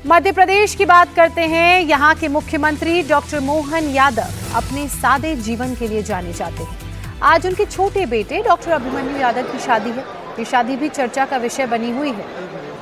मध्य प्रदेश की बात करते हैं। यहाँ के मुख्यमंत्री डॉक्टर मोहन यादव अपने सादे जीवन के लिए जाने जाते हैं। आज उनके छोटे बेटे डॉक्टर अभिमन्यु यादव की शादी है। ये शादी भी चर्चा का विषय बनी हुई है,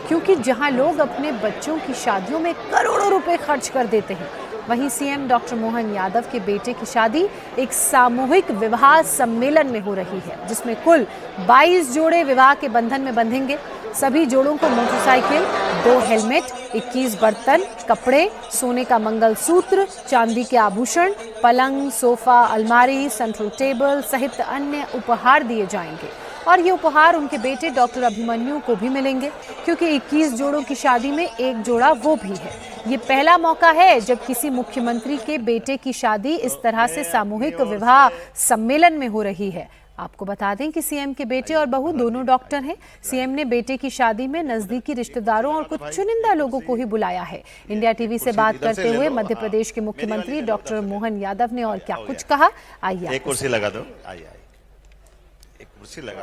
क्योंकि जहां लोग अपने बच्चों की शादियों में करोड़ों रुपए खर्च कर देते हैं, वहीं सीएम डॉक्टर मोहन यादव के बेटे की शादी एक सामूहिक विवाह सम्मेलन में हो रही है, जिसमें कुल 22 जोड़े विवाह के बंधन में बंधेंगे। सभी जोड़ों को मोटरसाइकिल, 2 हेलमेट, 21 बर्तन, कपड़े, सोने का मंगलसूत्र, चांदी के आभूषण, पलंग, सोफा, अलमारी, सेंट्रल टेबल सहित अन्य उपहार दिए जाएंगे। और ये उपहार उनके बेटे डॉक्टर अभिमन्यु को भी मिलेंगे, क्योंकि 21 जोड़ों की शादी में एक जोड़ा वो भी है। ये पहला मौका है जब किसी मुख्यमंत्री के बेटे की शादी इस तरह से सामूहिक विवाह सम्मेलन में हो रही है। आपको बता दें कि सीएम के बेटे और बहू दोनों डॉक्टर हैं। सीएम ने बेटे की शादी में नजदीकी रिश्तेदारों और कुछ चुनिंदा लोगों को ही बुलाया है। इंडिया टीवी से बात करते हुए मध्य प्रदेश के मुख्यमंत्री डॉक्टर मोहन यादव ने और क्या कुछ कहा, आइए। एक कुर्सी लगा दो,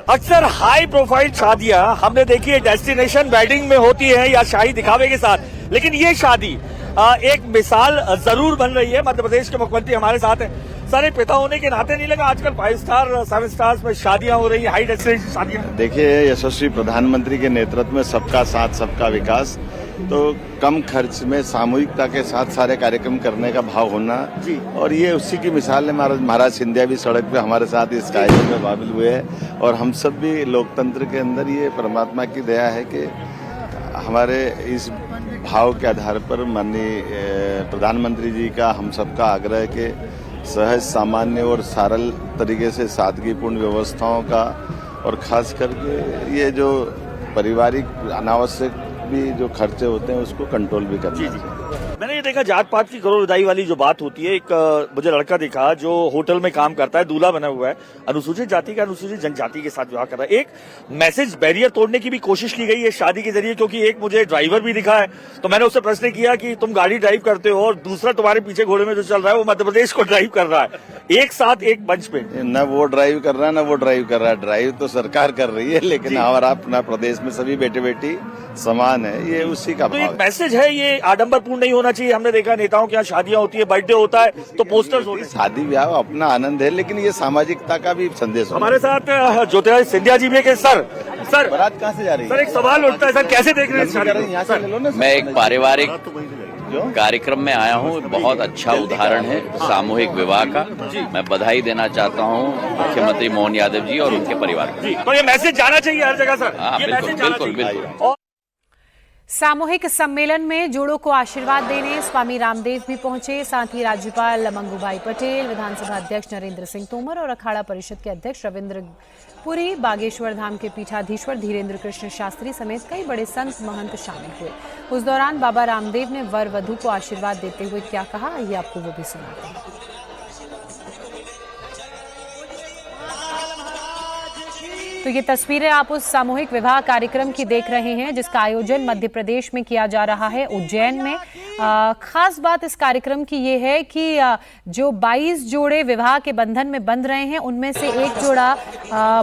अक्सर हाई प्रोफाइल शादियां हमने देखी है डेस्टिनेशन वेडिंग में होती है या शाही दिखावे के साथ, लेकिन ये शादी एक मिसाल जरूर बन रही है। मध्य प्रदेश के मुख्यमंत्री हमारे साथ हैं। सारे पिता होने के नाते नहीं लगा आजकल 5 स्टार 7 स्टार्स में शादियां हो रही है, हाई डेस्टिनेशन शादियां। देखिए, यशस्वी प्रधानमंत्री के नेतृत्व में सबका साथ सबका विकास, तो कम खर्च में सामूहिकता के साथ सारे कार्यक्रम करने का भाव होना जी, और ये उसी की मिसाल है। महाराज सिंधिया भी सड़क पे हमारे साथ इस कार्यक्रम में शामिल हुए हैं, और हम सब भी लोकतंत्र के अंदर ये परमात्मा की दया है कि हमारे इस भाव के आधार पर माननीय प्रधानमंत्री जी का हम सबका आग्रह के सहज, सामान्य और सरल तरीके से सादगीपूर्ण व्यवस्थाओं का, और खास करके ये जो पारिवारिक अनावश्यक भी जो खर्चे होते हैं उसको कंट्रोल भी करना चाहिए। मैंने ये देखा जात पात की करोड़ विदाई वाली जो बात होती है। एक मुझे लड़का दिखा जो होटल में काम करता है, दूल्हा बना हुआ है, अनुसूचित जाति का अनुसूचित जनजाति के साथ विवाह कर रहा है। एक मैसेज बैरियर तोड़ने की भी कोशिश की गई है शादी के जरिए, क्योंकि एक मुझे ड्राइवर भी दिखा है, तो मैंने उससे प्रश्न किया कि तुम गाड़ी ड्राइव करते हो और दूसरा तुम्हारे पीछे घोड़े में जो चल रहा है वो मध्य प्रदेश को ड्राइव कर रहा है, एक साथ एक मंच पे। न वो ड्राइव कर रहा है, न वो ड्राइव कर रहा है। ड्राइव तो सरकार कर रही है, लेकिन हमारा अपना प्रदेश में सभी बेटे बेटी समान है, ये उसी का भाव है। मैसेज है, ये आडंबरपूर्ण नहीं होना चाहिए। हमने देखा नेताओं के यहाँ शादियां होती है, बर्थडे होता है तो पोस्टर्स होते हैं। शादी ब्याह अपना आनंद है, लेकिन ये सामाजिकता का भी संदेश। हमारे साथ ज्योतिराज सिंधिया जी भी के सर बारात कहाँ से जा रही है? सर, एक सवाल उठता है, सर कैसे देख रहे हैं? मैं एक पारिवारिक कार्यक्रम में आया हूँ। बहुत अच्छा उदाहरण है सामूहिक विवाह का। मैं बधाई देना चाहता हूँ मुख्यमंत्री मोहन यादव जी और उनके परिवार को। तो ये मैसेज जाना चाहिए हर जगह सर। हाँ, बिल्कुल। सामूहिक सम्मेलन में जोड़ों को आशीर्वाद देने स्वामी रामदेव भी पहुंचे। साथ ही राज्यपाल मंगूभाई पटेल, विधानसभा अध्यक्ष नरेंद्र सिंह तोमर और अखाड़ा परिषद के अध्यक्ष रविंद्र पुरी, बागेश्वर धाम के पीठाधीश्वर धीरेन्द्र कृष्ण शास्त्री समेत कई बड़े संत महंत शामिल हुए। उस दौरान बाबा रामदेव ने वर वधू को आशीर्वाद देते हुए क्या कहा, आइए आपको वो भी सुनाते हैं। तो ये तस्वीरें आप उस सामूहिक विवाह कार्यक्रम की देख रहे हैं, जिसका आयोजन मध्य प्रदेश में किया जा रहा है, उज्जैन में। खास बात इस कार्यक्रम की ये है कि जो 22 जोड़े विवाह के बंधन में बंध रहे हैं, उनमें से एक जोड़ा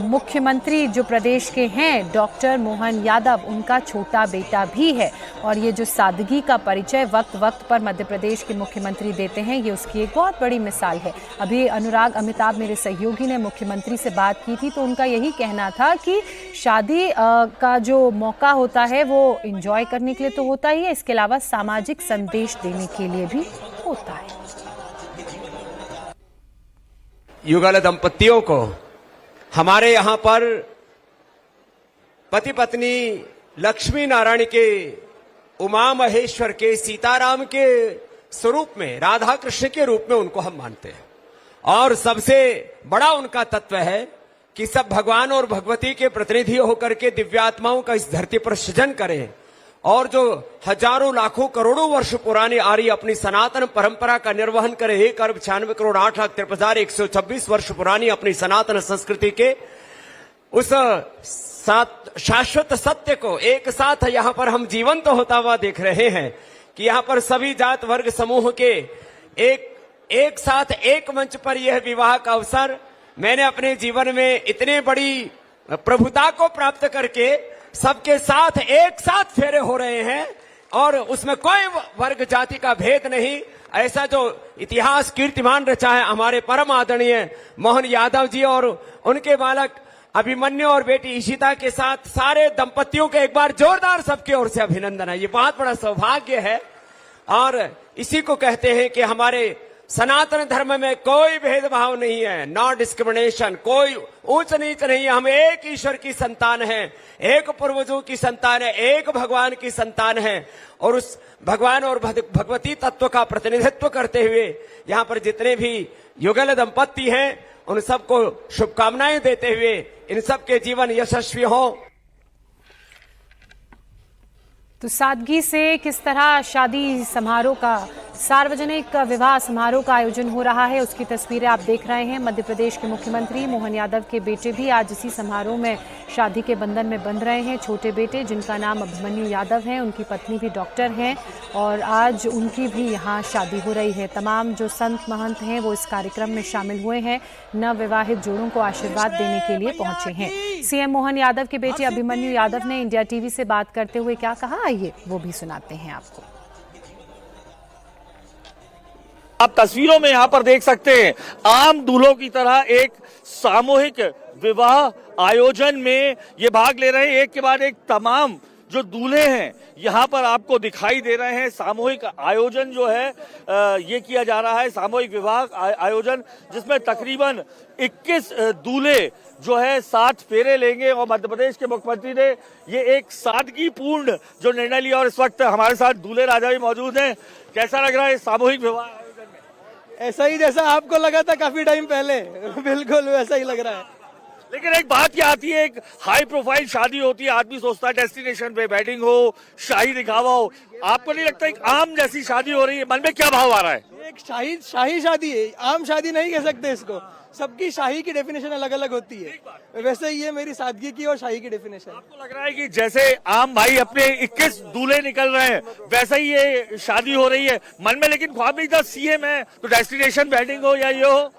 मुख्यमंत्री जो प्रदेश के हैं डॉक्टर मोहन यादव, उनका छोटा बेटा भी है। और ये जो सादगी का परिचय वक्त वक्त पर मध्य प्रदेश के मुख्यमंत्री देते हैं, ये उसकी एक बहुत बड़ी मिसाल है। अभी अनुराग अमिताभ मेरे सहयोगी ने मुख्यमंत्री से बात की थी, तो उनका यही कहना था कि शादी का जो मौका होता है वो एंजॉय करने के लिए तो होता ही है, इसके अलावा सामाजिक संदेश देने के लिए भी होता है। युगल दंपतियों को हमारे यहाँ पर पति पत्नी लक्ष्मी नारायण के, उमा महेश्वर के, सीताराम के स्वरूप में, राधा कृष्ण के रूप में उनको हम मानते हैं। और सबसे बड़ा उनका तत्व है कि सब भगवान और भगवती के प्रतिनिधि होकर के दिव्यात्माओं का इस धरती पर सृजन करें, और जो हजारों लाखों करोड़ों वर्ष पुरानी आ रही अपनी सनातन परंपरा का निर्वहन करे। 1,96,08,53,126 वर्ष पुरानी अपनी सनातन संस्कृति के उस शाश्वत सत्य को एक साथ यहाँ पर हम जीवंत होता हुआ देख रहे हैं कि यहाँ पर सभी जात वर्ग समूह के एक साथ एक मंच पर यह विवाह का अवसर मैंने अपने जीवन में इतने बड़ी प्रभुता को प्राप्त करके सबके साथ एक साथ फेरे हो रहे हैं। और उसमें कोई वर्ग जाति का भेद नहीं। ऐसा जो इतिहास कीर्तिमान रचा है हमारे परम आदरणीय मोहन यादव जी और उनके बालक अभिमन्यु और बेटी इशिता के साथ सारे दंपतियों के एक बार जोरदार सबकी ओर से अभिनंदन है। ये बहुत बड़ा सौभाग्य है और इसी को कहते हैं कि हमारे सनातन धर्म में कोई भेदभाव नहीं है, नॉ डिस्क्रिमिनेशन, कोई ऊंच नीच नहीं है। हम एक ईश्वर की संतान हैं, एक पूर्वजों की संतान है, एक भगवान की संतान है और उस भगवान और भगवती तत्व का प्रतिनिधित्व करते हुए यहाँ पर जितने भी युगल दंपत्ति हैं उन सबको शुभकामनाएं देते हुए इन सबके जीवन यशस्वी हो। तो सादगी से किस तरह शादी समारोह का, सार्वजनिक विवाह समारोह का आयोजन हो रहा है उसकी तस्वीरें आप देख रहे हैं। मध्य प्रदेश के मुख्यमंत्री मोहन यादव के बेटे भी आज इसी समारोह में शादी के बंधन में बंध रहे हैं। छोटे बेटे जिनका नाम अभिमन्यु यादव है, उनकी पत्नी भी डॉक्टर हैं और आज उनकी भी यहाँ शादी हो रही है। तमाम जो संत महंत हैं वो इस कार्यक्रम में शामिल हुए हैं, नवविवाहित जोड़ों को आशीर्वाद देने के लिए पहुंचे हैं। सीएम मोहन यादव के बेटे अभिमन्यु यादव ने इंडिया टीवी से बात करते हुए क्या कहा, आइए वो भी सुनाते हैं आपको। आप तस्वीरों में यहां पर देख सकते हैं आम दूल्हों की तरह एक सामूहिक विवाह आयोजन में ये भाग ले रहे हैं। एक के बाद एक तमाम जो दूल्हे हैं यहाँ पर आपको दिखाई दे रहे हैं। सामूहिक आयोजन जो है ये किया जा रहा है, सामूहिक विवाह आयोजन जिसमें तकरीबन 21 दूल्हे जो है 7 फेरे लेंगे और मध्य प्रदेश के मुख्यमंत्री ने ये एक सादगीपूर्ण जो निर्णय लिया और इस वक्त हमारे साथ दूल्हे राजा भी मौजूद हैं। कैसा लग रहा है सामूहिक विवाह आयोजन में? ऐसा ही जैसा आपको लगा था काफी टाइम पहले, बिल्कुल वैसा ही लग रहा है। लेकिन एक बात क्या आती है, एक हाई प्रोफाइल शादी होती है, आदमी सोचता है डेस्टिनेशन पे वेडिंग हो, शाही दिखावा हो। आपको नहीं लगता एक आम जैसी शादी हो रही है, मन में क्या भाव आ रहा है? एक शाही शादी है, आम शादी नहीं कह सकते इसको। सबकी शाही की डेफिनेशन अलग अलग होती है, वैसे ये मेरी सादगी की और शाही की डेफिनेशन। आपको लग रहा है कि जैसे आम भाई अपने 21 दूल्हे निकल रहे हैं वैसा ही ये शादी हो रही है मन में, लेकिन ख्वाब नहीं था सीएम है तो डेस्टिनेशन वेडिंग हो या ये हो?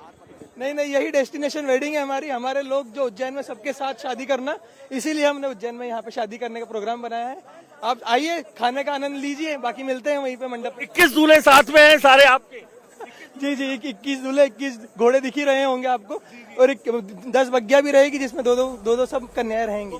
नहीं, यही डेस्टिनेशन वेडिंग है हमारी। हमारे लोग जो उज्जैन में सबके साथ शादी करना, इसीलिए हमने उज्जैन में यहाँ पे शादी करने का प्रोग्राम बनाया है। आप आइए, खाने का आनंद लीजिए, बाकी मिलते हैं वहीं पे मंडप। 21 दूल्हे साथ में हैं सारे आपके? जी 21 दूल्हे, 21 घोड़े दिख ही रहे होंगे आपको और 10 बग्गिया भी रहेगी जिसमें दो सब कन्याएं रहेंगी।